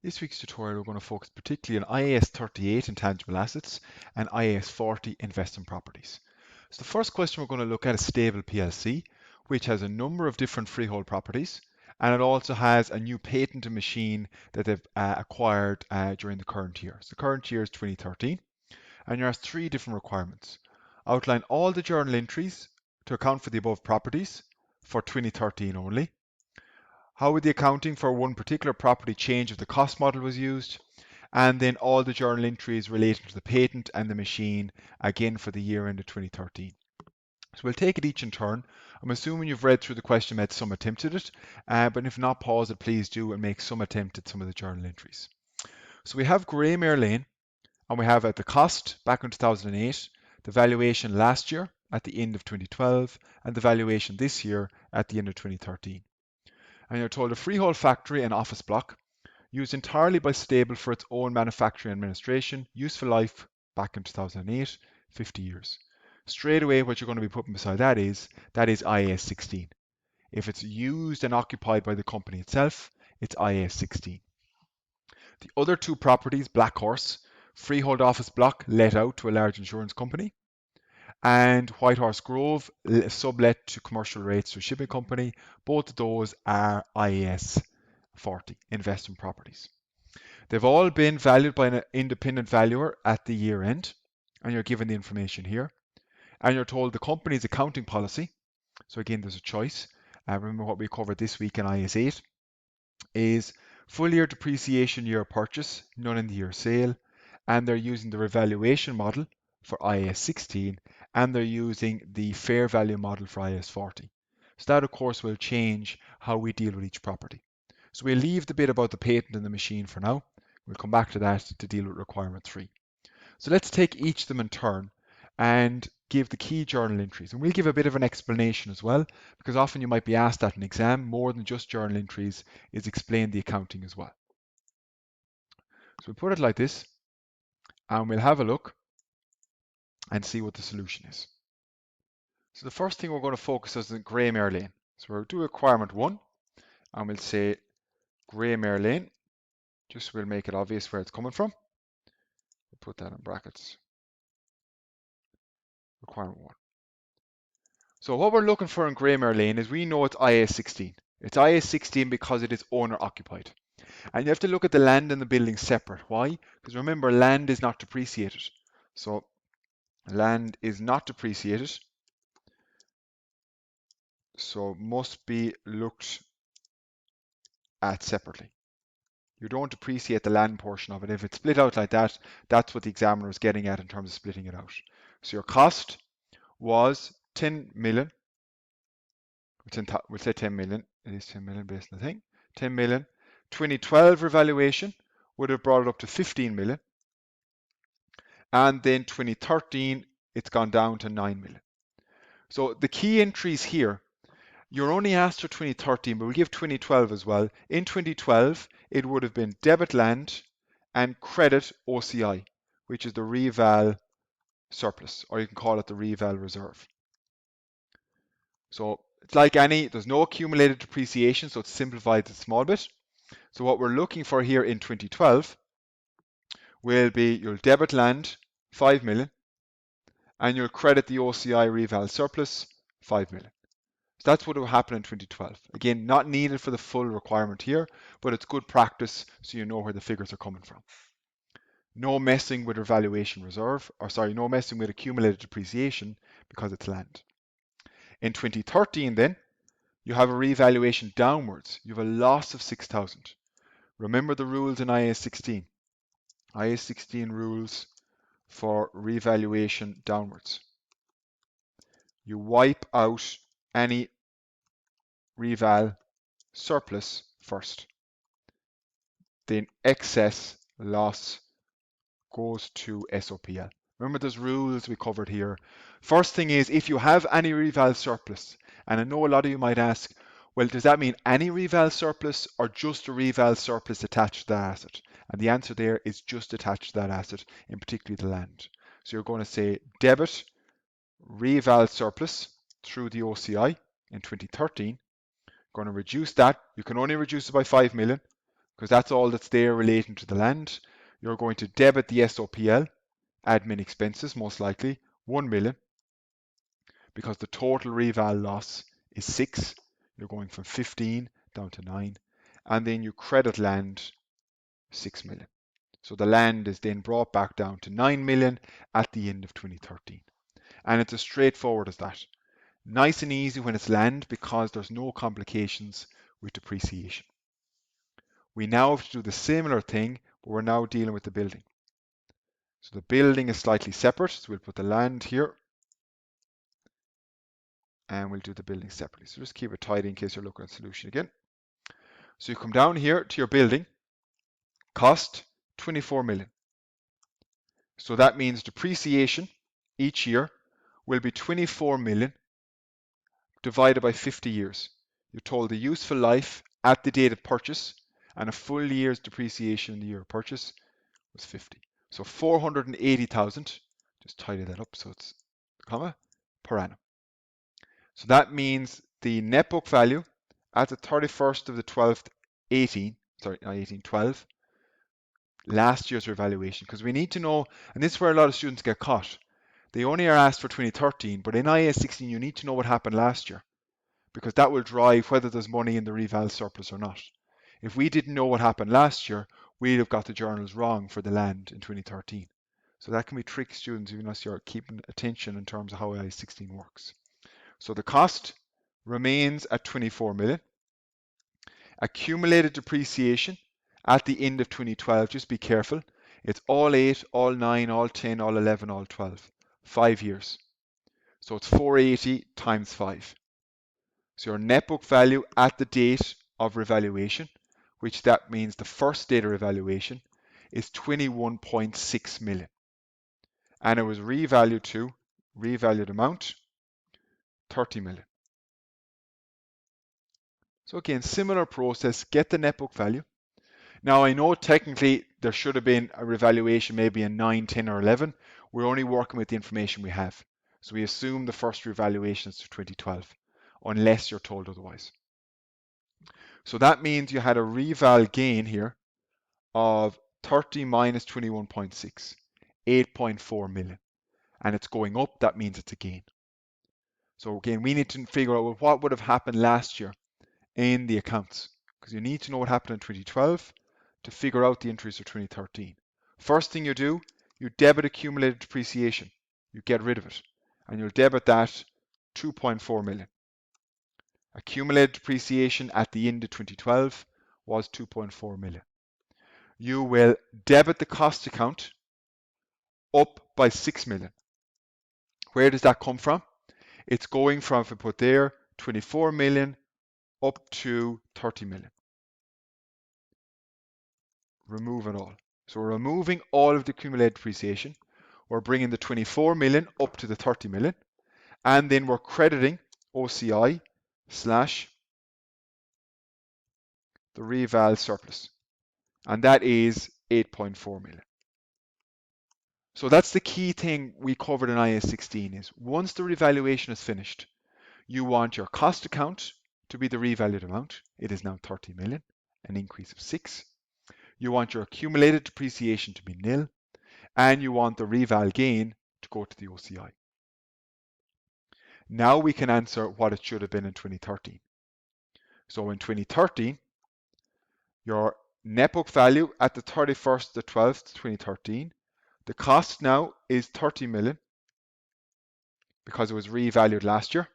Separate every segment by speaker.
Speaker 1: This week's tutorial we're going to focus particularly on IAS 38 intangible assets and IAS 40 investment properties. So the first question we're going to look at is stable PLC, which has a number of different freehold properties, and it also has a new patented machine that they've acquired during the current year. So the current year is 2013, and you have three different requirements. Outline all the journal entries to account for the above properties for 2013 only. How would the accounting for one particular property change if the cost model was used? And then all the journal entries relating to the patent and the machine, again for the year end of 2013. So we'll take it each in turn. I'm assuming you've read through the question, made some attempt at it, but if not, pause it, please do, and make some attempt at some of the journal entries. So we have Greymare Lane, and we have at the cost back in 2008, the valuation last year at the end of 2012, and the valuation this year at the end of 2013. And you're told a freehold factory and office block used entirely by Stable for its own manufacturing administration, useful life back in 2008, 50 years. Straight away, what you're going to be putting beside that is IAS 16. If it's used and occupied by the company itself, it's IAS 16. The other two properties, Black Horse, freehold office block let out to a large insurance company, and Whitehorse Grove, sublet to commercial rates to a shipping company. Both of those are IAS 40 investment properties. They've all been valued by an independent valuer at the year end, and you're given the information here. And you're told the company's accounting policy. So again, there's a choice. Remember what we covered this week in IAS 8 is full year depreciation year purchase, none in the year sale, and they're using the revaluation model for IAS 16, and they're using the fair value model for IAS 40. So that, of course, will change how we deal with each property. So we'll leave the bit about the patent and the machine for now. We'll come back to that to deal with requirement 3. So let's take each of them in turn and give the key journal entries. And we'll give a bit of an explanation as well, because often you might be asked at an exam, more than just journal entries, is explain the accounting as well. So we'll put it like this, and we'll have a look and see what the solution is. So the first thing we're going to focus on is the Greymare Lane. So we'll do requirement 1, and we'll say Greymare Lane, just so we'll make it obvious where it's coming from. We'll put that in brackets. Requirement 1. So what we're looking for in Greymare Lane is we know it's IAS 16. It's IAS 16 because it is owner occupied. And you have to look at the land and the building separate. Why? Because remember, land is not depreciated. So land is not depreciated. So must be looked at separately. You don't depreciate the land portion of it. If it's split out like that, that's what the examiner is getting at in terms of splitting it out. So your cost was 10 million. We'll say 10 million. It is 10 million based on the thing. 10 million. 2012 revaluation would have brought it up to 15 million. And then 2013, it's gone down to 9 million. So the key entries here, you're only asked for 2013, but we'll give 2012 as well. In 2012, it would have been debit land and credit OCI, which is the reval surplus, or you can call it the reval reserve. So it's like there's no accumulated depreciation, so it's simplified a small bit. So what we're looking for here in 2012 will be you'll debit land 5 million and you'll credit the OCI reval surplus 5 million. So that's what will happen in 2012. Again, not needed for the full requirement here, but it's good practice so you know where the figures are coming from. No messing with revaluation reserve, no messing with accumulated depreciation because it's land. In 2013 then, you have a revaluation downwards. You have a loss of 6,000. Remember the rules in IAS 16. IAS 16 rules for revaluation downwards. You wipe out any reval surplus first. Then excess loss goes to SOPL. Remember those rules we covered here. First thing is if you have any reval surplus, and I know a lot of you might ask, well, does that mean any reval surplus or just a reval surplus attached to that asset? And the answer there is just attached to that asset, in particular the land. So you're going to say debit reval surplus through the OCI in 2013. Going to reduce that. You can only reduce it by 5 million because that's all that's there relating to the land. You're going to debit the SOPL, admin expenses, most likely, 1 million, because the total reval loss is 6. You're going from 15 down to 9. And then you credit land 6 million. So the land is then brought back down to 9 million at the end of 2013. And it's as straightforward as that. Nice and easy when it's land because there's no complications with depreciation. We now have to do the similar thing, but we're now dealing with the building. So the building is slightly separate, so we'll put the land here, and we'll do the building separately. So just keep it tidy in case you're looking at solution again. So you come down here to your building, cost 24 million. So that means depreciation each year will be 24 million divided by 50 years. You're told the useful life at the date of purchase and a full year's depreciation in the year of purchase was 50. So 480,000, just tidy that up so it's comma, per annum. So that means the net book value at the 31st of the 12th, 12, last year's revaluation, because we need to know, and this is where a lot of students get caught. They only are asked for 2013, but in IAS 16 you need to know what happened last year, because that will drive whether there's money in the reval surplus or not. If we didn't know what happened last year, we'd have got the journals wrong for the land in 2013. So that can be tricky students unless you're keeping attention in terms of how IAS 16 works. So the cost remains at 24 million. Accumulated depreciation at the end of 2012, just be careful. It's all 8, all 9, all 10, all 11, all 12. 5 years. So it's 480 times 5. So your net book value at the date of revaluation, which that means the first date of revaluation, is 21.6 million. And it was revalued to, revalued amount, 30 million. So again, similar process, get the net book value. Now I know technically there should have been a revaluation maybe in 9, 10 or 11. We're only working with the information we have. So we assume the first revaluation is to 2012, unless you're told otherwise. So that means you had a reval gain here of 30 minus 21.6, 8.4 million. And it's going up, that means it's a gain. So again, we need to figure out, well, what would have happened last year in the accounts, because you need to know what happened in 2012 to figure out the entries for 2013. First thing you do, you debit accumulated depreciation. You get rid of it, and you'll debit that 2.4 million. Accumulated depreciation at the end of 2012 was 2.4 million. You will debit the cost account up by 6 million. Where does that come from? It's going from, if we put there, 24 million up to 30 million. Remove it all. So we're removing all of the accumulated depreciation. We're bringing the 24 million up to the 30 million. And then we're crediting OCI slash the reval surplus. And that is 8.4 million. So that's the key thing we covered in IAS 16 is once the revaluation is finished, you want your cost account to be the revalued amount. It is now 30 million, an increase of 6. You want your accumulated depreciation to be nil, and you want the reval gain to go to the OCI. Now we can answer what it should have been in 2013. So in 2013, your net book value at the 31st of the 12th, 2013, the cost now is 30 million because it was revalued last year,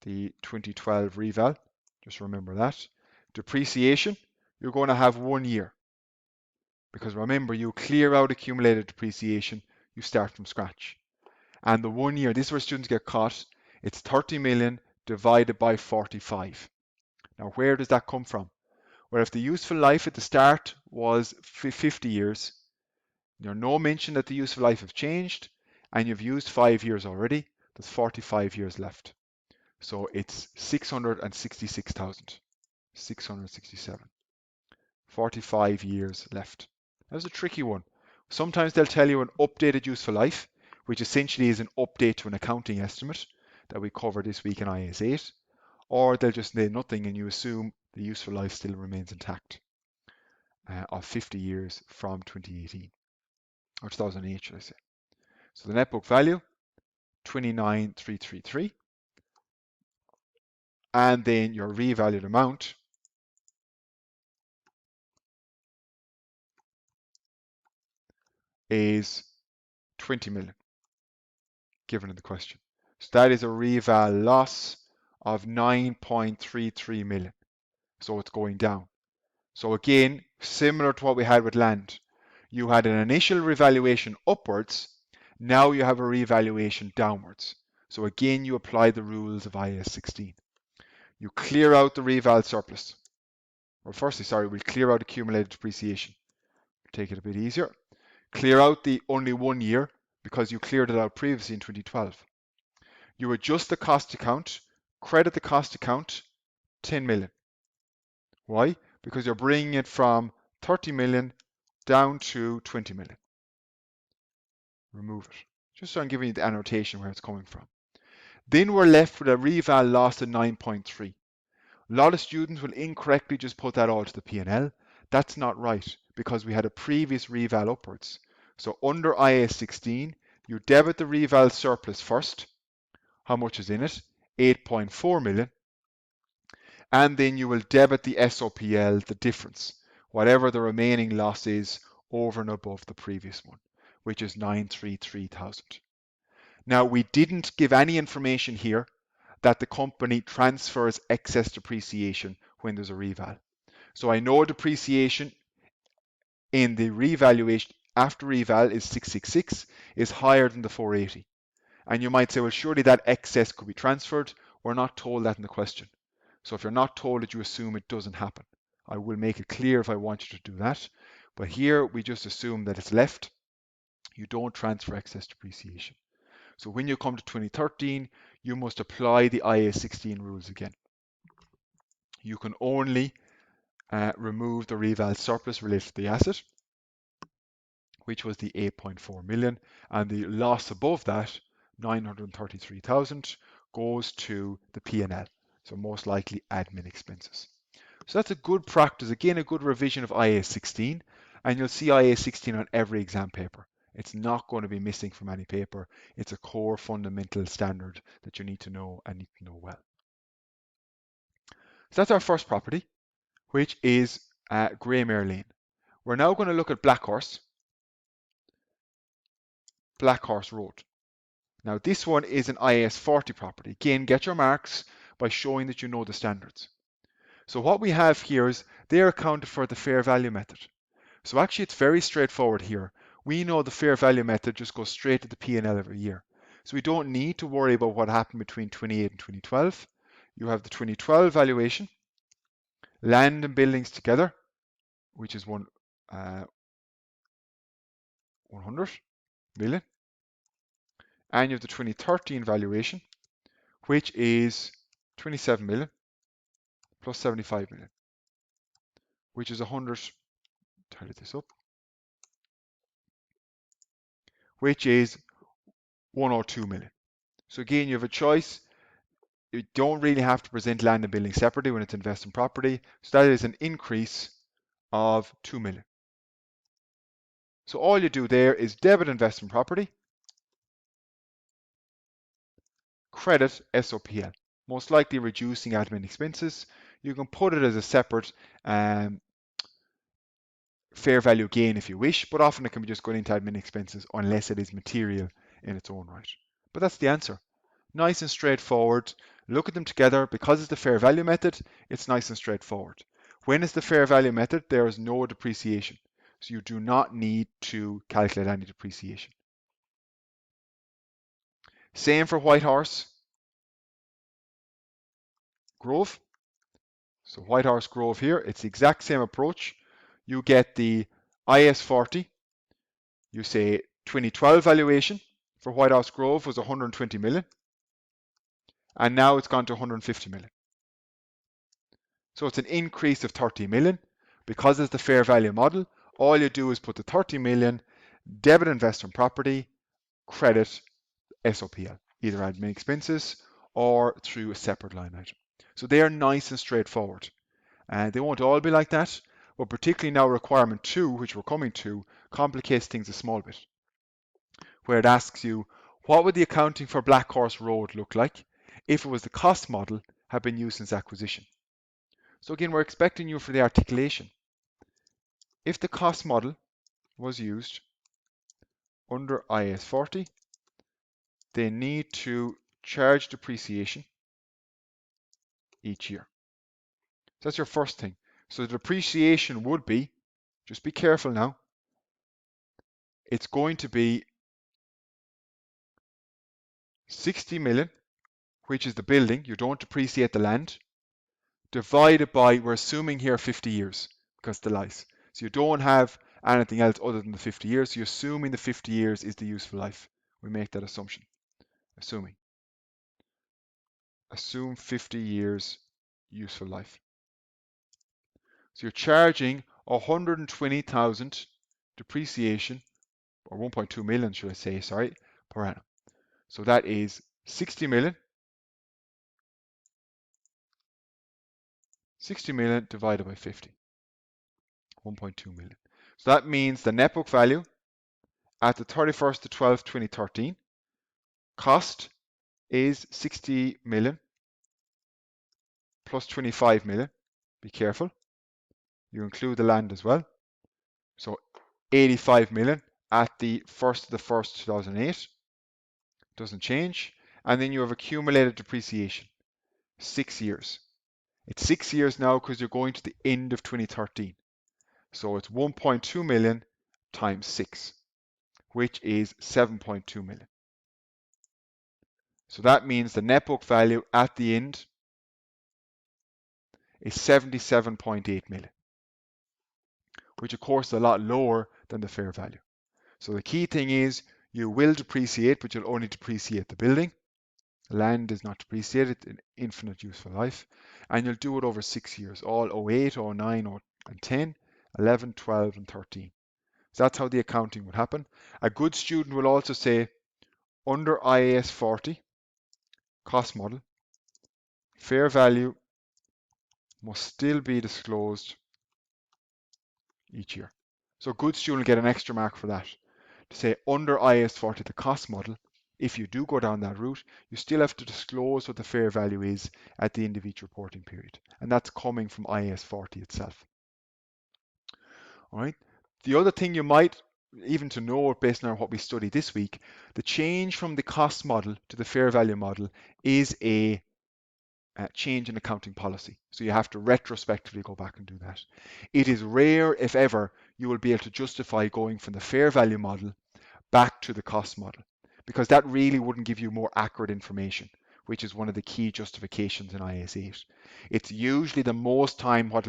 Speaker 1: the 2012 reval, just remember that. Depreciation, you're going to have 1 year because remember you clear out accumulated depreciation, you start from scratch. And the 1 year, this is where students get caught, it's 30 million divided by 45. Now where does that come from? Well, if the useful life at the start was 50 years, there's no mention that the useful life have changed, and you've used 5 years already, there's 45 years left. So it's 666,000, 667. 45 years left. That was a tricky one. Sometimes they'll tell you an updated useful life, which essentially is an update to an accounting estimate that we covered this week in IAS 8, or they'll just say nothing and you assume the useful life still remains intact. of 50 years from 2018, or 2008, should I say. So the net book value, 29,333, and then your revalued amount is 20 million, given in the question. So that is a reval loss of 9.33 million. So it's going down. So again, similar to what we had with land. You had an initial revaluation upwards, now you have a revaluation downwards. So again, you apply the rules of IAS 16. You clear out the reval surplus. Or firstly, sorry, we'll clear out accumulated depreciation. Take it a bit easier. Clear out the only 1 year because you cleared it out previously in 2012. You adjust the cost account, credit the cost account, 10 million. Why? Because you're bringing it from 30 million down to 20 million. Remove it. Just so I'm giving you the annotation where it's coming from. Then we're left with a reval loss of 9.3. A lot of students will incorrectly just put that all to the P&L. That's not right because we had a previous reval upwards. So under IAS 16, you debit the reval surplus first. How much is in it? 8.4 million. And then you will debit the SOPL, the difference, whatever the remaining loss is over and above the previous one, which is 933,000. Now, we didn't give any information here that the company transfers excess depreciation when there's a reval. So I know depreciation in the revaluation after reval is 666 is higher than the 480. And you might say, well, surely that excess could be transferred. We're not told that in the question. So if you're not told it, you assume it doesn't happen. I will make it clear if I want you to do that. But here we just assume that it's left. You don't transfer excess depreciation. So when you come to 2013, you must apply the IAS 16 rules again. You can only remove the reval surplus related to the asset, which was the 8.4 million, and the loss above that, 933,000, goes to the P&L. So most likely admin expenses. So that's a good practice, again, a good revision of IAS 16, and you'll see IAS 16 on every exam paper. It's not going to be missing from any paper. It's a core fundamental standard that you need to know and need to know well. So that's our first property, which is Greymare Lane. We're now going to look at Black Horse Road. Now this one is an IAS 40 property. Again, get your marks by showing that you know the standards. So what we have here is they're accounted for the fair value method. So actually it's very straightforward here. We know the fair value method just goes straight to the P&L every year. So we don't need to worry about what happened between 28 and 2012. You have the 2012 valuation, land and buildings together, which is 100 million. And you have the 2013 valuation, which is 27 million plus 75 million, which is 100, tidy this up, which is 102 million. So again, you have a choice. You don't really have to present land and building separately when it's investment property. So that is an increase of 2 million. So all you do there is debit investment property, credit SOPL, most likely reducing admin expenses. You can put it as a separate fair value gain if you wish, but often it can be just going into admin expenses unless it is material in its own right. But that's the answer. Nice and straightforward. Look at them together. Because it's the fair value method, it's nice and straightforward. When it's the fair value method, there is no depreciation. So you do not need to calculate any depreciation. Same for Whitehorse Grove. So Whitehorse Grove here, it's the exact same approach. You get the IAS 40. You say 2012 valuation for Whitehorse Grove was 120 million. And now it's gone to 150 million. So it's an increase of 30 million. Because it's the fair value model, all you do is put the 30 million, debit investment property, credit SOPL, either admin expenses or through a separate line item. So they are nice and straightforward. They won't all be like that, but particularly now requirement 2, which we're coming to, complicates things a small bit, where it asks you, what would the accounting for Black Horse Road look like if it was the cost model had been used since acquisition? So again, we're expecting you for the articulation. If the cost model was used under IAS 40, they need to charge depreciation each year. So that's your first thing. So the depreciation would be, just be careful now, it's going to be 60 million, which is the building, you don't depreciate the land, divided by, we're assuming here 50 years, because the life. So you don't have anything else other than the 50 years, so you're assuming the 50 years is the useful life. We make that assumption, assuming. Assume 50 years useful life. So you're charging 120,000 depreciation, or 1.2 million, should I say, sorry, per annum. So that is 60 million. 60 million divided by 50. 1.2 million. So that means the net book value at the 31st of 12th, 2013, cost is 60 million plus 25 million. Be careful. You include the land as well. So 85 million at the 1st of the 1st, 2008. Doesn't change. And then you have accumulated depreciation. 6 years. It's 6 years now because you're going to the end of 2013. So it's 1.2 million times 6, which is 7.2 million. So that means the net book value at the end is 77.8 million, which of course is a lot lower than the fair value. So the key thing is you will depreciate, but you'll only depreciate the building. Land is not depreciated, an infinite useful life. And you'll do it over 6 years, all 08, 09, and 10, 11, 12, and 13. So that's how the accounting would happen. A good student will also say, under IAS 40, cost model, fair value must still be disclosed each year. So a good student will get an extra mark for that. To say under IAS 40, the cost model, if you do go down that route, you still have to disclose what the fair value is at the end of each reporting period. And that's coming from IAS 40 itself. All right. The other thing you might, even to know based on what we studied this week, the change from the cost model to the fair value model is a change in accounting policy. So you have to retrospectively go back and do that. It is rare, if ever, you will be able to justify going from the fair value model back to the cost model, because that really wouldn't give you more accurate information, which is one of the key justifications in IAS 8. It's usually the most time what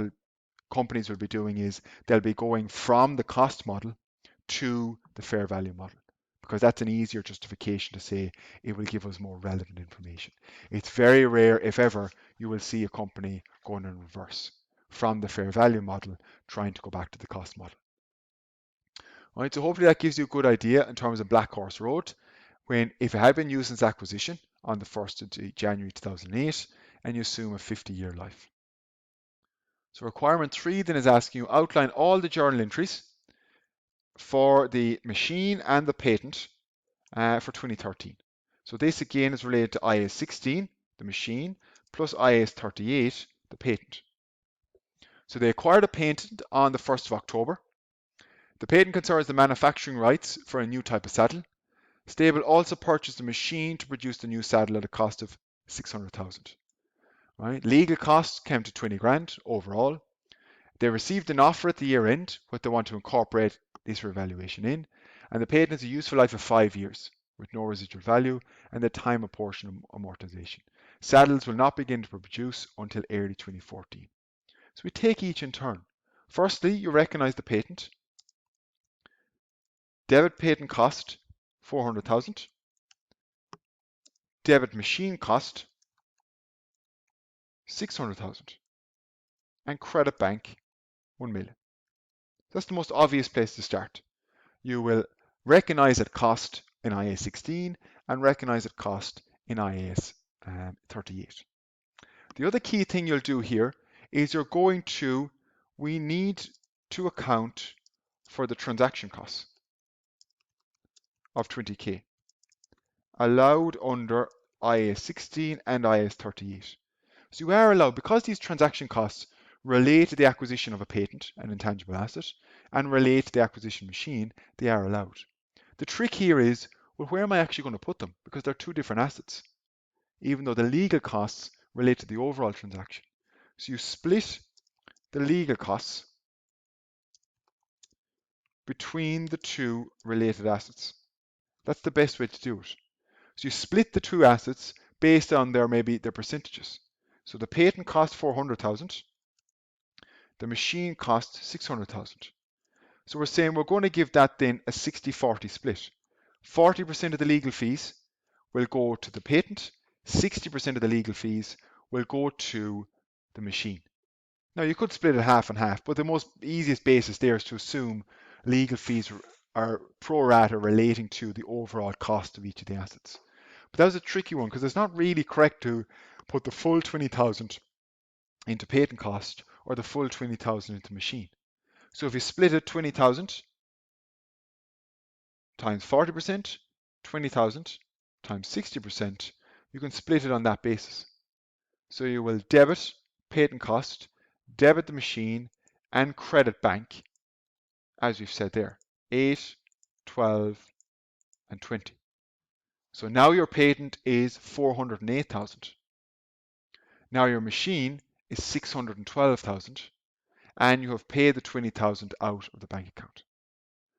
Speaker 1: companies will be doing is they'll be going from the cost model to the fair value model, because that's an easier justification to say it will give us more relevant information. It's very rare, if ever, you will see a company going in reverse from the fair value model trying to go back to the cost model. All right, so hopefully that gives you a good idea in terms of Black Horse Road, when if it had been used since acquisition on the 1st of January 2008, and you assume a 50-year life. So requirement 3 then is asking you outline all the journal entries for the machine and the patent for 2013. So this again is related to IAS 16, the machine, plus IAS 38, the patent. So they acquired a patent on the 1st of October. The patent concerns the manufacturing rights for a new type of saddle. Stable also purchased a machine to produce the new saddle at a cost of 600,000. Right? Legal costs came to 20 grand overall. They received an offer at the year end, but they want to incorporate this revaluation in, and the patent has a useful life of 5 years with no residual value and the time of portion amortization. Saddles will not begin to produce until early 2014. So we take each in turn. Firstly, you recognize the patent. Debit patent cost 400,000. Debit machine cost 600,000. And credit bank 1 million. That's the most obvious place to start. You will recognize at cost in IAS 16 and recognize at cost in IAS 38. The other key thing you'll do here is you're going to, we need to account for the transaction costs of 20k, allowed under IAS 16 and IAS 38. So you are allowed, because these transaction costs relate to the acquisition of a patent, an intangible asset, and relate to the acquisition machine, they are allowed. The trick here is, well, where am I actually going to put them? Because they're two different assets, even though the legal costs relate to the overall transaction. So you split the legal costs between the two related assets. That's the best way to do it. So you split the two assets based on their percentages. So the patent cost 400,000, the machine cost 600,000. So we're saying we're going to give that then a 60-40 split. 40% of the legal fees will go to the patent, 60% of the legal fees will go to the machine. Now you could split it half and half, but the most easiest basis there is to assume legal fees are pro rata relating to the overall cost of each of the assets. But that was a tricky one because it's not really correct to put the full 20,000 into patent cost or the full 20,000 into machine. So if you split it 20,000 times 40%, 20,000 times 60%, you can split it on that basis. So you will debit patent cost, debit the machine, and credit bank, as we've said there, 8, 12, and 20. So now your patent is 408,000. Now your machine is 612,000, and you have paid the 20,000 out of the bank account.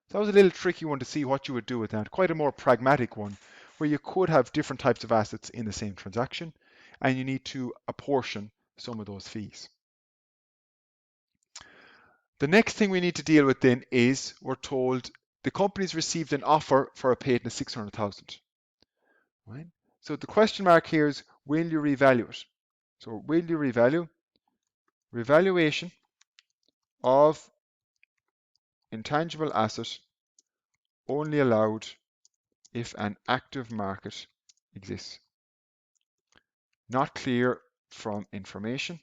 Speaker 1: So that was a little tricky one to see what you would do with that. Quite a more pragmatic one, where you could have different types of assets in the same transaction, and you need to apportion some of those fees. The next thing we need to deal with then is, we're told the company's received an offer for a patent of 600,000. Right? So the question mark here is, will you revalue it? So will you revalue? Revaluation of intangible asset only allowed if an active market exists. Not clear from information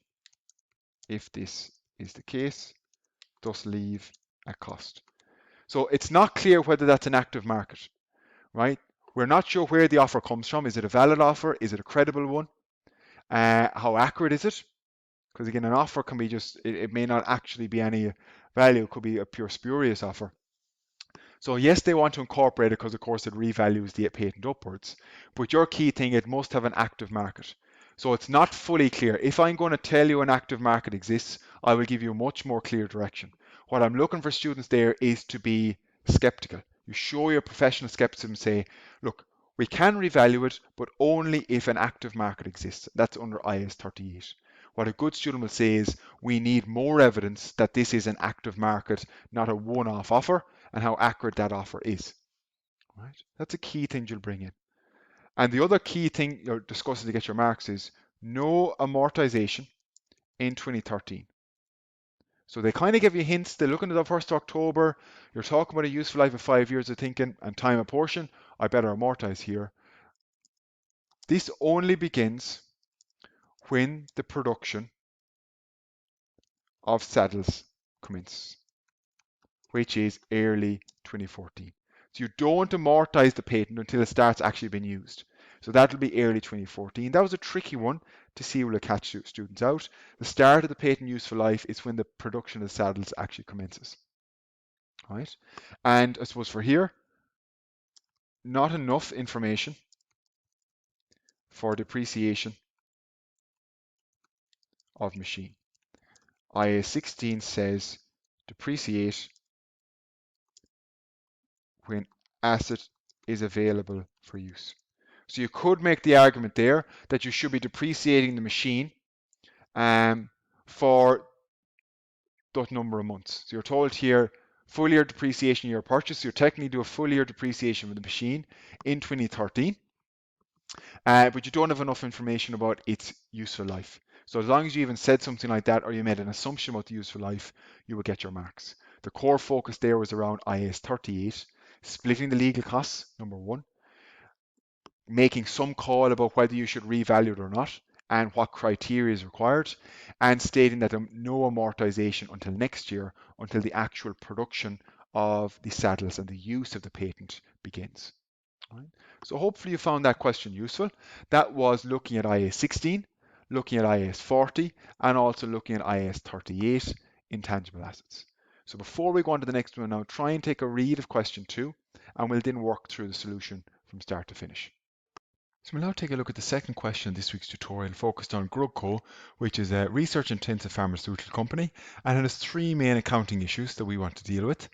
Speaker 1: if this is the case, thus leave at cost. So it's not clear whether that's an active market, right? We're not sure where the offer comes from. Is it a valid offer? Is it a credible one? How accurate is it? Because again, an offer can be it may not actually be any value. It could be a pure spurious offer. So yes, they want to incorporate it because of course it revalues the patent upwards. But your key thing, it must have an active market. So it's not fully clear. If I'm going to tell you an active market exists, I will give you a much more clear direction. What I'm looking for students there is to be skeptical. You show your professional skepticism and say, look, we can revalue it, but only if an active market exists. That's under IAS 38. What a good student will say is, we need more evidence that this is an active market, not a one-off offer, and how accurate that offer is. Right? That's a key thing you'll bring in. And the other key thing you're discussing to get your marks is no amortization in 2013. So they kind of give you hints. They're looking at the 1st of October. You're talking about a useful life of 5 years of thinking and time apportion. I better amortize here. This only begins when the production of saddles commences, which is early 2014. So you don't amortize the patent until it starts actually being used. So that'll be early 2014. That was a tricky one to see will it catch students out. The start of the patent useful life is when the production of saddles actually commences. Right? And I suppose for here, not enough information for depreciation of machine. IAS 16 says depreciate when asset is available for use. So you could make the argument there that you should be depreciating the machine for that number of months. So you're told here, full year depreciation year purchase. So you're technically do a full year depreciation with the machine in 2013, but you don't have enough information about its useful life. So as long as you even said something like that, or you made an assumption about the useful life, you will get your marks. The core focus there was around IAS 38, splitting the legal costs, number one, making some call about whether you should revalue it or not, and what criteria is required, and stating that no amortization until next year, until the actual production of the saddles and the use of the patent begins. Right? So hopefully you found that question useful. That was looking at IAS 16, looking at IAS 40, and also looking at IAS 38, intangible assets. So before we go on to the next one now, try and take a read of question 2, and we'll then work through the solution from start to finish. So we'll now take a look at the second question in this week's tutorial focused on Grubco, which is a research-intensive pharmaceutical company, and it has three main accounting issues that we want to deal with.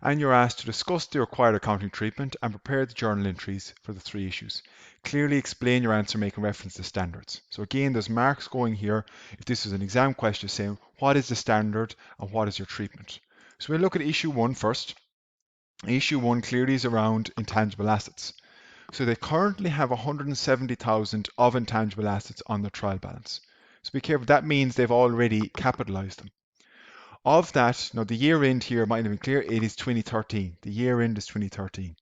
Speaker 1: And you're asked to discuss the required accounting treatment and prepare the journal entries for the three issues. Clearly explain your answer making reference to standards. So again, there's marks going here if this is an exam question saying what is the standard and what is your treatment. So we'll look at issue 1 first. Issue 1 clearly is around intangible assets. So they currently have 170,000 of intangible assets on their trial balance. So be careful, that means they've already capitalized them. Of that, now the year end here might have been clear, it is 2013. The year end is 2013.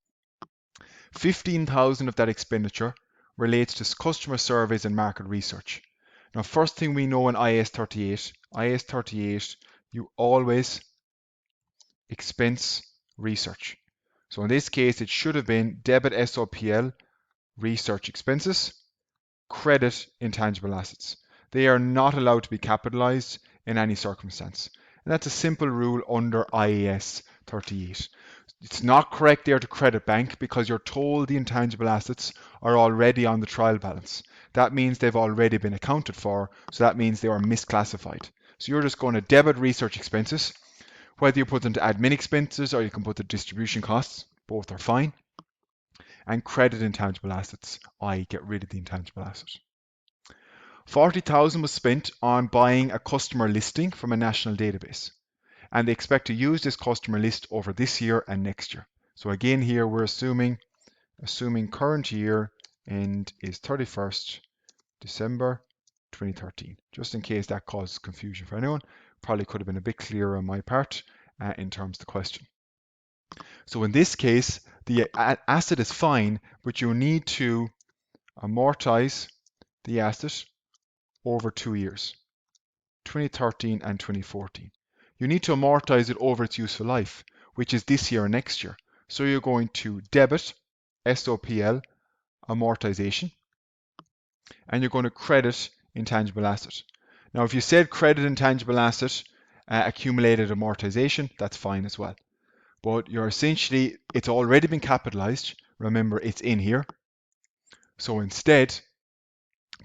Speaker 1: 15,000 of that expenditure relates to customer surveys and market research. Now, first thing we know in IAS 38, you always expense research. So in this case, it should have been debit SOPL, research expenses, credit intangible assets. They are not allowed to be capitalized in any circumstance. And that's a simple rule under IAS 38. It's not correct there to credit bank because you're told the intangible assets are already on the trial balance. That means they've already been accounted for, so that means they are misclassified. So you're just going to debit research expenses, whether you put them to admin expenses or you can put the distribution costs, both are fine. And credit intangible assets, i.e. get rid of the intangible asset. 40,000 was spent on buying a customer listing from a national database. And they expect to use this customer list over this year and next year. So again here we're assuming current year end is 31st December 2013. Just in case that causes confusion for anyone. Probably could have been a bit clearer on my part in terms of the question. So in this case, the asset is fine, but you need to amortize the asset over 2 years, 2013 and 2014. You need to amortize it over its useful life, which is this year and next year. So you're going to debit SOPL amortization, and you're going to credit intangible asset. Now, if you said credit intangible asset accumulated amortization, that's fine as well. But you're essentially, it's already been capitalized. Remember, it's in here. So instead,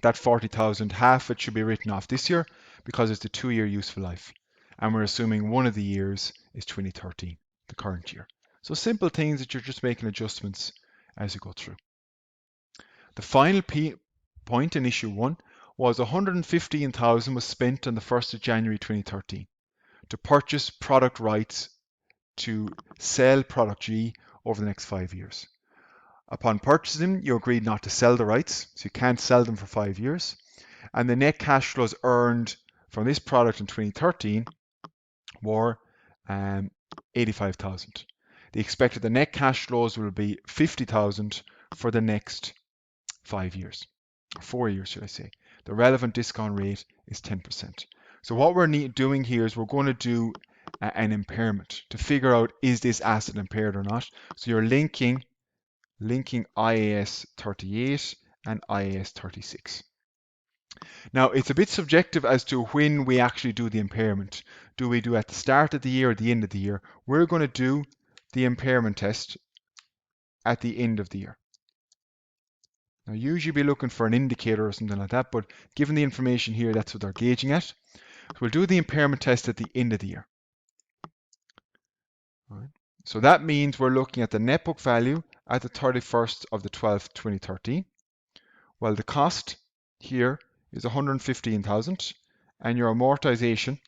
Speaker 1: that 40,000, half it should be written off this year because it's the 2-year useful life. And we're assuming one of the years is 2013, the current year. So simple things that you're just making adjustments as you go through. The final point in issue 1 was 115,000 was spent on the 1st of January 2013 to purchase product rights to sell product G over the next 5 years. Upon purchasing, you agreed not to sell the rights, so you can't sell them for 5 years. And the net cash flows earned from this product in 2013 were 85,000. The expected the net cash flows will be 50,000 for the next 5 years, or 4 years, should I say. The relevant discount rate is 10%. So what we're doing here is we're going to do an impairment to figure out is this asset impaired or not. So you're linking IAS 38 and IAS 36. Now, it's a bit subjective as to when we actually do the impairment. Do we do at the start of the year or the end of the year? We're going to do the impairment test at the end of the year. Now, usually be looking for an indicator or something like that, but given the information here, that's what they're gauging at. So we'll do the impairment test at the end of the year. All right. So that means we're looking at the net book value at the 31st of the 12th, 2013. Well, the cost here is 115,000, and your amortization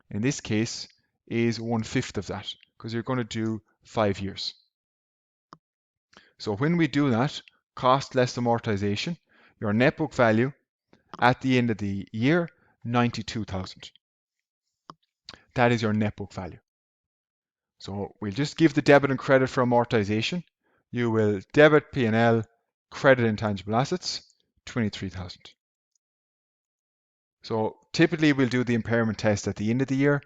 Speaker 1: in this case is 1/5 of that because you're going to do 5 years. So when we do that, cost less amortization, your net book value at the end of the year, 92,000. That is your net book value. So we'll just give the debit and credit for amortization. You will debit P&L, credit intangible assets, 23,000. So typically we'll do the impairment test at the end of the year.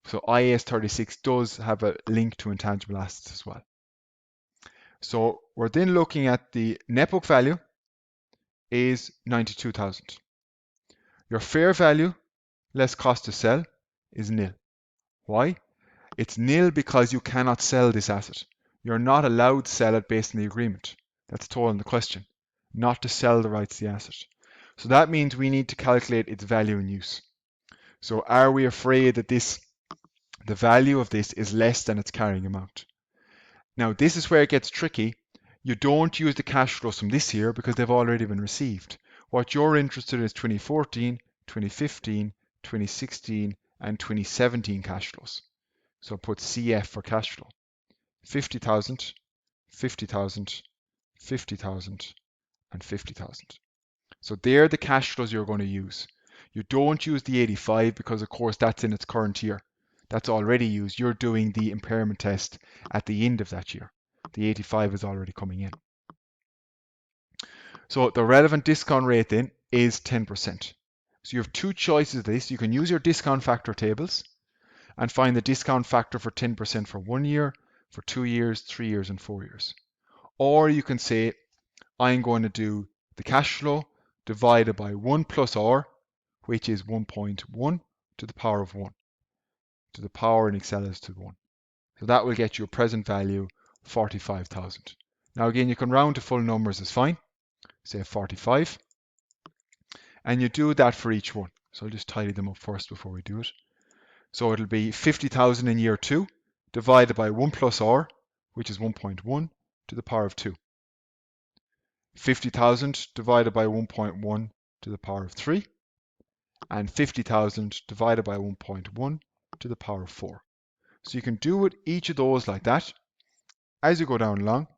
Speaker 1: So IAS 36 does have a link to intangible assets as well. So we're then looking at the net book value is 92,000. Your fair value less cost to sell is nil. Why? It's nil because you cannot sell this asset. You're not allowed to sell it based on the agreement. That's told in the question, not to sell the rights to the asset. So that means we need to calculate its value in use. So are we afraid that the value of this is less than its carrying amount? Now this is where it gets tricky. You don't use the cash flows from this year because they've already been received. What you're interested in is 2014, 2015, 2016, and 2017 cash flows. So put CF for cash flow. 50,000, 50,000, 50,000, and 50,000. So they're the cash flows you're going to use. You don't use the 85 because of course that's in its current year. That's already used. You're doing the impairment test at the end of that year. The 85 is already coming in. So the relevant discount rate then is 10%. So you have two choices of this. You can use your discount factor tables and find the discount factor for 10% for 1 year, for 2 years, 3 years, and 4 years. Or you can say, I'm going to do the cash flow divided by 1 plus R, which is 1.1 to the power of 1. To the power in Excel is to 1. So that will get you a present value, 45,000. Now again, you can round to full numbers is fine. Say 45. And you do that for each one. So I'll just tidy them up first before we do it. So it'll be 50,000 in year 2 divided by 1 plus R, which is 1.1 to the power of 2. 50,000 divided by 1.1 to the power of 3. And 50,000 divided by 1.1 to the power of 4. So you can do with each of those like that as you go down along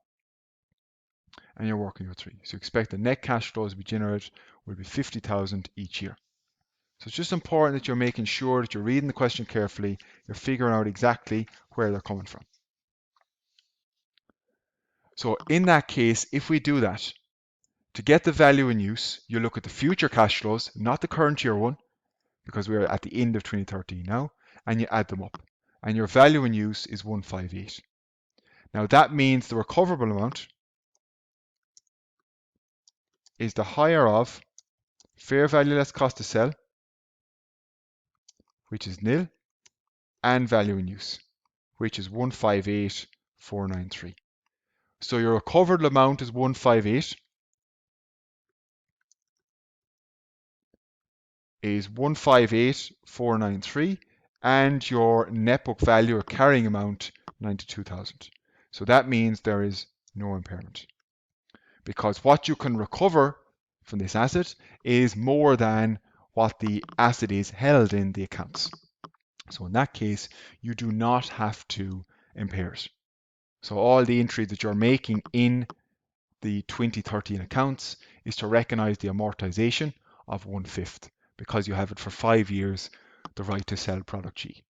Speaker 1: and you're working your 3. So expect the net cash flows to be generated will be 50,000 each year. So it's just important that you're making sure that you're reading the question carefully, you're figuring out exactly where they're coming from. So in that case, if we do that, to get the value in use, you look at the future cash flows, not the current year one, because we're at the end of 2013 now, and you add them up. And your value in use is 158. Now that means the recoverable amount is the higher of fair value less cost to sell, which is nil, and value in use, which is 158,493. So your recovered amount is 158, is 158,493, and your net book value or carrying amount 92,000. So that means there is no impairment, because what you can recover from this asset is more than what the asset is held in the accounts. So in that case, you do not have to impair it. So all the entries that you're making in the 2013 accounts is to recognize the amortization of 1/5 because you have it for 5 years, the right to sell product G.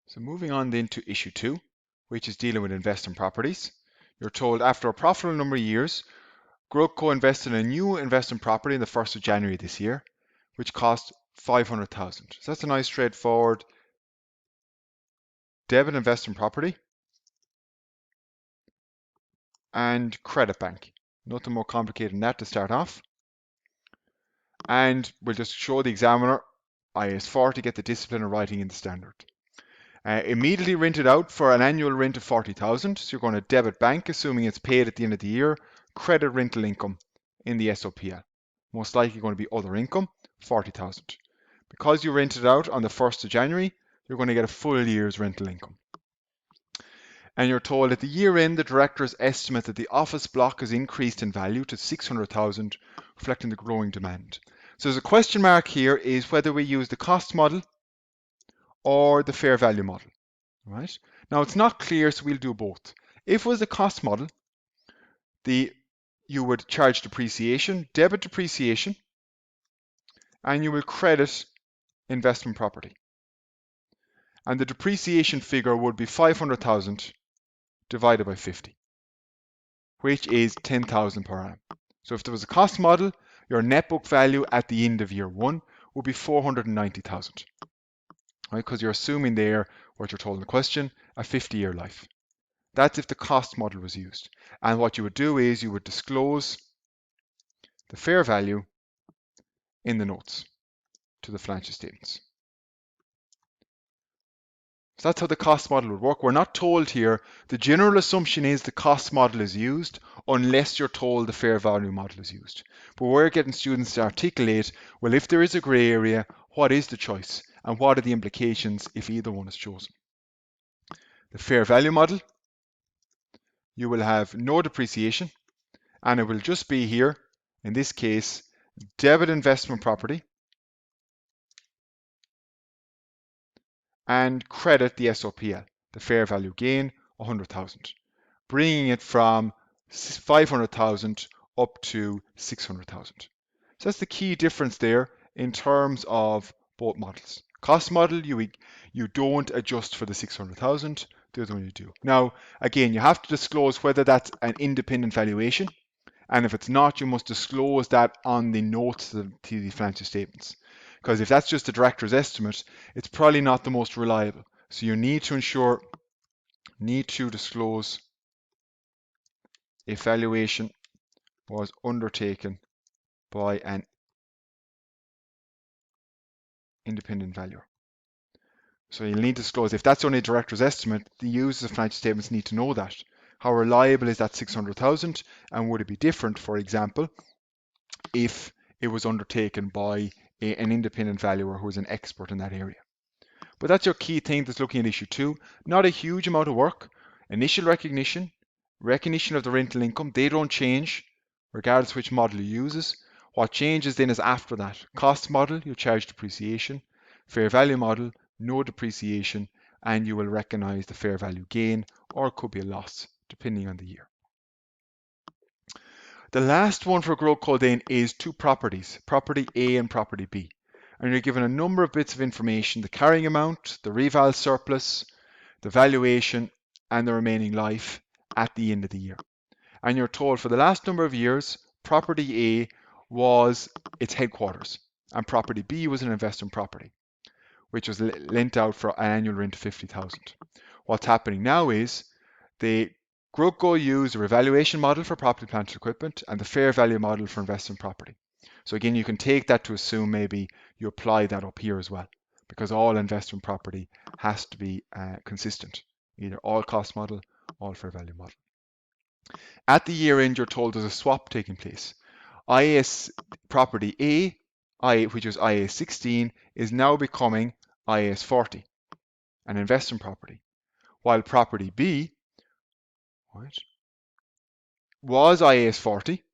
Speaker 1: So moving on then to issue 2, which is dealing with investment properties. You're told after a profitable number of years, Growco invested in a new investment property on the 1st of January this year, which cost 500,000. So that's a nice straightforward debit investment property and credit bank. Nothing more complicated than that to start off. And we'll just show the examiner IAS 40, get the discipline of writing in the standard. Immediately rented out for an annual rent of 40,000. So you're going to debit bank, assuming it's paid at the end of the year, credit rental income in the SOPL. Most likely going to be other income, 40,000. Because you rented out on the 1st of January, you're going to get a full year's rental income. And you're told at the year end, the directors estimate that the office block has increased in value to 600,000, reflecting the growing demand. So there's a question mark here is whether we use the cost model or the fair value model. Right? Now it's not clear, so we'll do both. If it was a cost model, you would charge depreciation, debit depreciation, and you will credit investment property. And the depreciation figure would be 500,000 divided by 50, which is 10,000 per annum. So if there was a cost model, your net book value at the end of year one will be 490,000, right? Because you're assuming there, what you're told in the question, a 50-year life. That's if the cost model was used. And what you would do is you would disclose the fair value in the notes to the financial statements. So that's how the cost model would work. We're not told here. The general assumption is the cost model is used unless you're told the fair value model is used. But we're getting students to articulate, well, if there is a gray area, what is the choice? And what are the implications if either one is chosen? The fair value model, you will have no depreciation, and it will just be here, in this case, debit investment property and credit the SOPL, the fair value gain, 100,000, bringing it from 500,000 up to 600,000. So that's the key difference there in terms of both models. Cost model, you don't adjust for the 600,000, the other one you do. Now, again, you have to disclose whether that's an independent valuation, and if it's not, you must disclose that on the notes to the financial statements. Because if that's just a director's estimate, it's probably not the most reliable. So you need to disclose if valuation was undertaken by an independent valuer. So you'll need to disclose if that's only a director's estimate, the users of financial statements need to know that. How reliable is that 600,000, and would it be different, for example, if it was undertaken by an independent valuer who is an expert in that area? But that's your key thing that's looking at issue 2. Not a huge amount of work. Initial recognition of the rental income, they don't change regardless which model you uses. What changes then is after that. Cost model, you charge depreciation. Fair value model, no depreciation, and you will recognize the fair value gain, or it could be a loss, depending on the year. The last one for growth code then is two properties, property A and property B. And you're given a number of bits of information, the carrying amount, the reval surplus, the valuation, and the remaining life at the end of the year. And you're told for the last number of years, property A was its headquarters, and property B was an investment property, which was lent out for an annual rent of 50,000. What's happening now is the Group Go used a revaluation model for property, plant, and equipment, and the fair value model for investment property. So again, you can take that to assume maybe you apply that up here as well, because all investment property has to be consistent, either all cost model, all fair value model. At the year end, you're told there's a swap taking place. IAS property A, which was IAS 16, is now becoming IAS 40, an investment property, while property B, right, was IAS 40,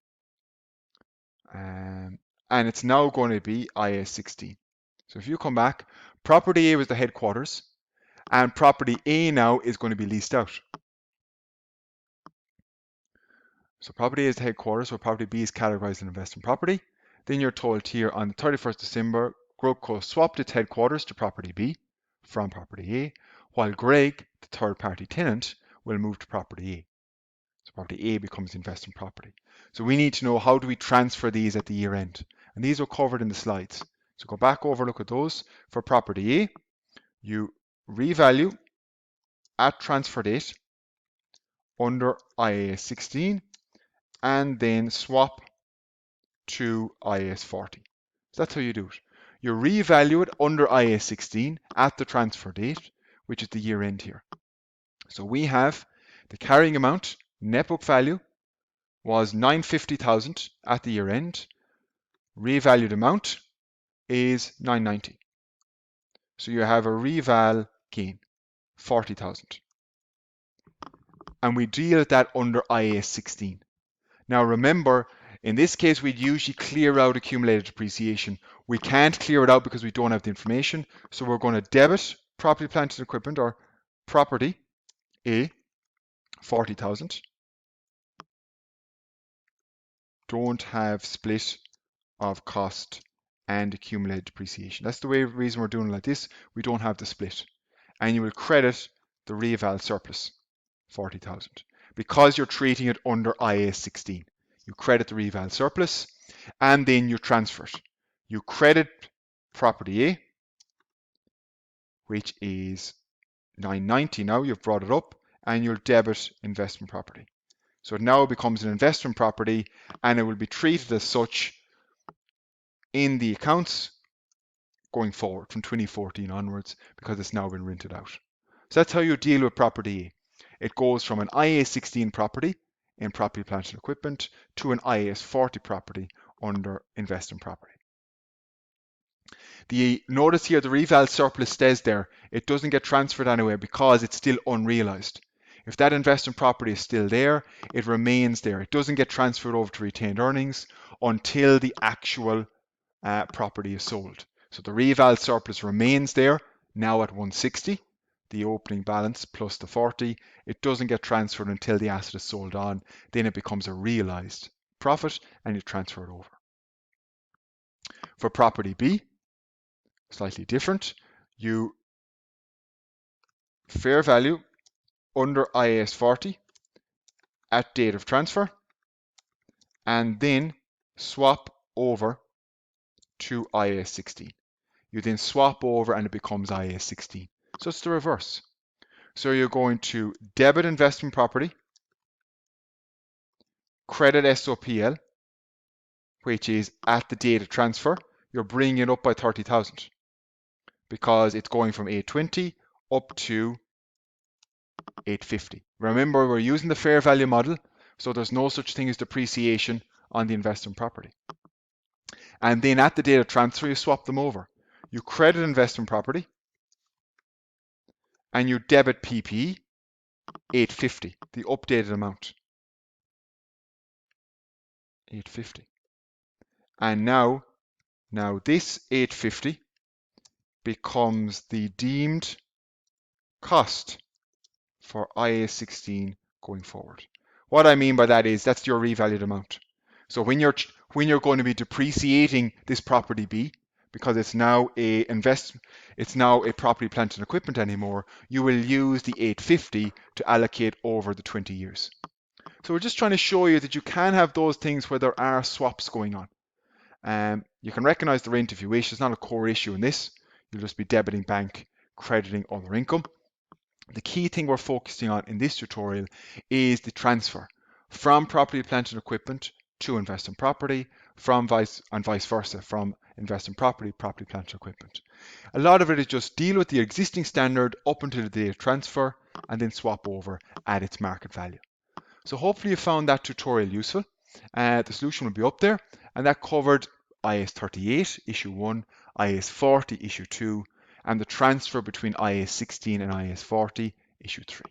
Speaker 1: and it's now going to be IAS 16. So if you come back, property A was the headquarters, and property A now is going to be leased out. So property A is the headquarters, so property B is categorized as an investment property. Then you're told here on the 31st December, Grubco swapped its headquarters to property B from property A, while Greg, the third party tenant, will move to property A. So property A becomes investment property. So we need to know, how do we transfer these at the year end? And these are covered in the slides. So go back over, look at those. For property A, you revalue at transfer date under IAS 16 and then swap to IAS 40. So that's how you do it. You revalue it under IAS 16 at the transfer date, which is the year end here. So we have the carrying amount, net book value, was 950,000 at the year end. Revalued amount is 990. So you have a reval gain, 40,000. And we deal with that under IAS 16. Now remember, in this case, we'd usually clear out accumulated depreciation. We can't clear it out because we don't have the information. So we're going to debit property, plant, and equipment, or property A, 40,000. Don't have split of cost and accumulated depreciation. That's the reason we're doing it like this. We don't have the split. And you will credit the reval surplus, 40,000, because you're treating it under IAS 16. You credit the reval surplus, and then you transfer it. You credit property A, which is 990 now, you've brought it up, and you'll debit investment property. So it now becomes an investment property, and it will be treated as such in the accounts going forward from 2014 onwards, because it's now been rented out. So that's how you deal with property A. It goes from an IAS 16 property in property, plant and equipment to an IAS 40 property under investment property. Notice here the reval surplus stays there. It doesn't get transferred anywhere because it's still unrealized. If that investment property is still there, it remains there. It doesn't get transferred over to retained earnings until the actual property is sold. So the reval surplus remains there, now at 160, the opening balance plus the 40. It doesn't get transferred until the asset is sold on. Then it becomes a realized profit and you transfer it over. For property B, slightly different. You fair value under IAS 40 at date of transfer and then swap over to IAS 16. You then swap over and it becomes IAS 16. So it's the reverse. So you're going to debit investment property, credit SOPL, which is at the date of transfer. You're bringing it up by 30,000 because it's going from 820 up to 850. Remember, we're using the fair value model, so there's no such thing as depreciation on the investment property. And then at the date of transfer, you swap them over. You credit investment property and you debit PPE 850, the updated amount. 850. And now this 850 becomes the deemed cost for IAS 16 going forward. What I mean by that is that's your revalued amount. So when you're going to be depreciating this property B, because it's now a property, plant and equipment anymore, you will use the 850 to allocate over the 20 years. So we're just trying to show you that you can have those things where there are swaps going on. You can recognize the rent if you wish. It's not a core issue in this. You'll just be debiting bank, crediting other income. The key thing we're focusing on in this tutorial is the transfer from property, plant and equipment to investment property, vice versa, from investment property, plant and equipment. A lot of it is just deal with the existing standard up until the day of transfer and then swap over at its market value. So hopefully you found that tutorial useful. The solution will be up there, and that covered IAS 38, issue 1, IAS 40, issue 2, and the transfer between IAS 16 and IAS 40, issue 3.